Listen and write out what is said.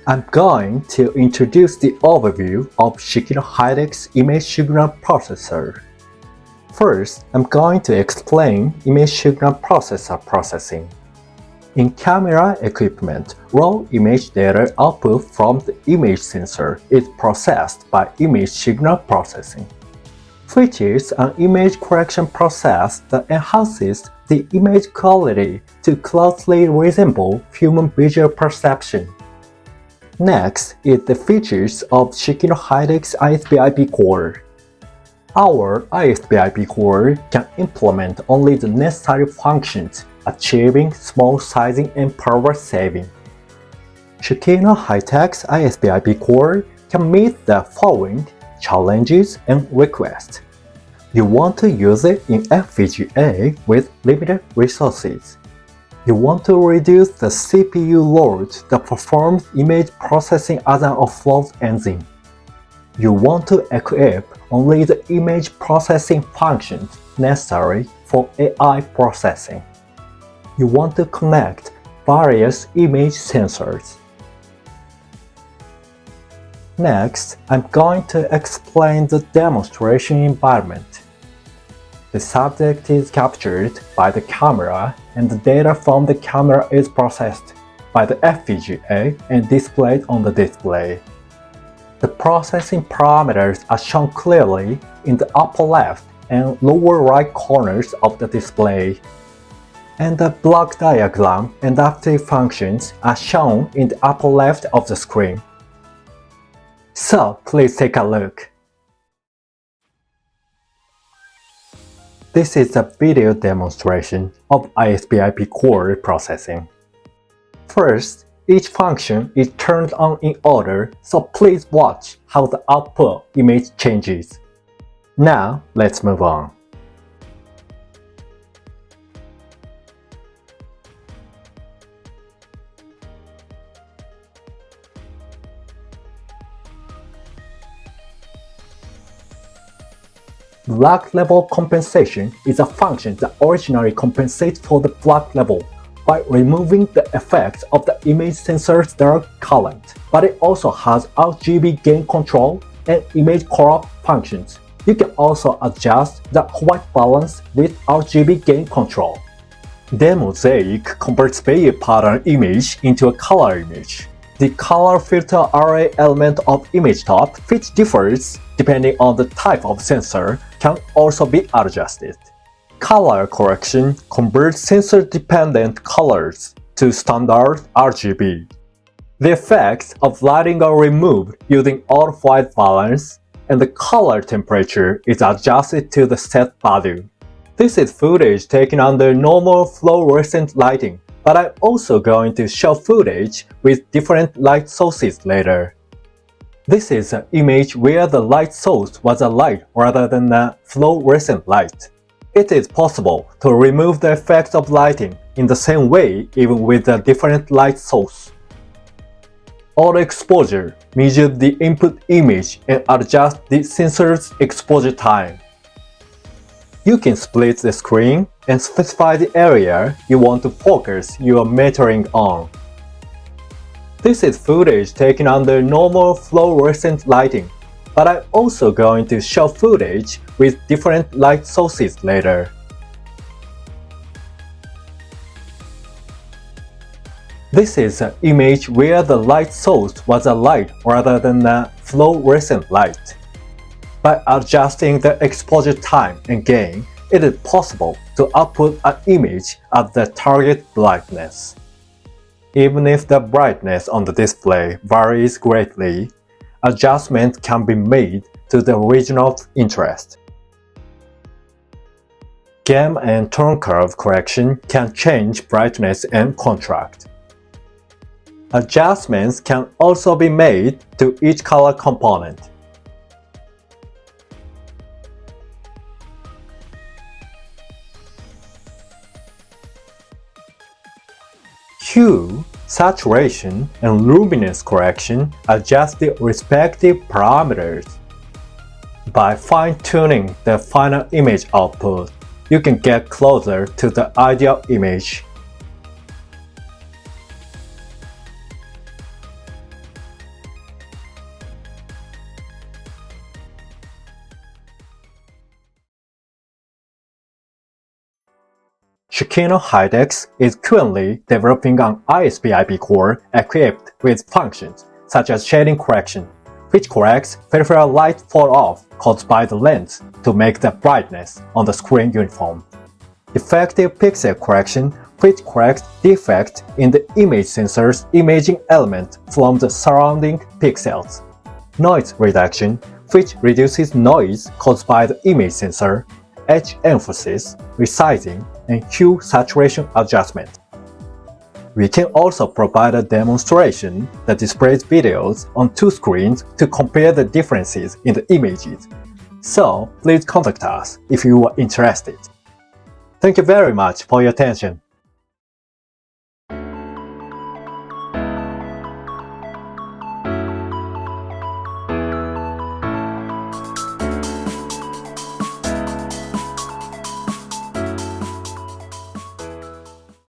I'm going to introduce the overview of Shikino Hynix image signal processor. First, I'm going to explain image signal processor processing. In camera equipment, raw image data output from the image sensor is processed by image signal processing, which is an image correction process that enhances the image quality to closely resemble human visual perception. Next is the features of Shikino Hynix ISP-IP core. Our ISP-IP core can implement only the necessary functions, achieving small sizing and power saving. Shikino Hynix ISP-IP core can meet the following challenges and requests. You want to use it in FPGA with limited resources. You want to reduce the CPU load that performs image processing as an offload engine. You want to equip only the image processing functions necessary for AI processing. You want to connect various image sensors. Next, I'm going to explain the demonstration environment. The subject is captured by the camera and the data from the camera is processed by the FPGA and displayed on the display. The processing parameters are shown clearly in the upper left and lower right corners of the display. And the block diagram and active functions are shown in the upper left of the screen. So please take a look. This is a video demonstration of ISP-IP core processing. First, each function is turned on in order, so please watch how the output image changes. Now, let's move on. Block level compensation is a function that originally compensates for the block level by removing the effects of the image sensor's dark current, but it also has RGB gain control and image crop functions. You can also adjust the white balance with RGB gain control. The mosaic converts Bayer pattern image into a color image. The color filter array element of image top, which differs depending on the type of sensor, can also be adjusted. Color correction converts sensor-dependent colors to standard RGB. The effects of lighting are removed using all-white balance, and the color temperature is adjusted to the set value. This is footage taken under normal fluorescent lighting, but I'm also going to show footage with different light sources later. This is an image where the light source was a light rather than a fluorescent light. It is possible to remove the effects of lighting in the same way even with a different light source. Auto exposure measures the input image and adjusts the sensor's exposure time. You can split the screen and specify the area you want to focus your metering on. This is footage taken under normal fluorescent lighting, but I'm also going to show footage with different light sources later. This is an image where the light source was a light rather than a fluorescent light. By adjusting the exposure time and gain, it is possible to output an image at the target brightness. Even if the brightness on the display varies greatly, adjustment can be made to the region of interest. Gamma and tone curve correction can change brightness and contrast. Adjustments can also be made to each color component. Hue, saturation, and luminance correction adjust the respective parameters. By fine-tuning the final image output, you can get closer to the ideal image. Shikino Hynix is currently developing an ISP-IP core equipped with functions such as shading correction, which corrects peripheral light fall-off caused by the lens to make the brightness on the screen uniform. Effective pixel correction, which corrects defects in the image sensor's imaging element from the surrounding pixels. Noise reduction, which reduces noise caused by the image sensor, edge emphasis, resizing, and hue saturation adjustment. We can also provide a demonstration that displays videos on two screens to compare the differences in the images. So please contact us if you are interested. Thank you very much for your attention.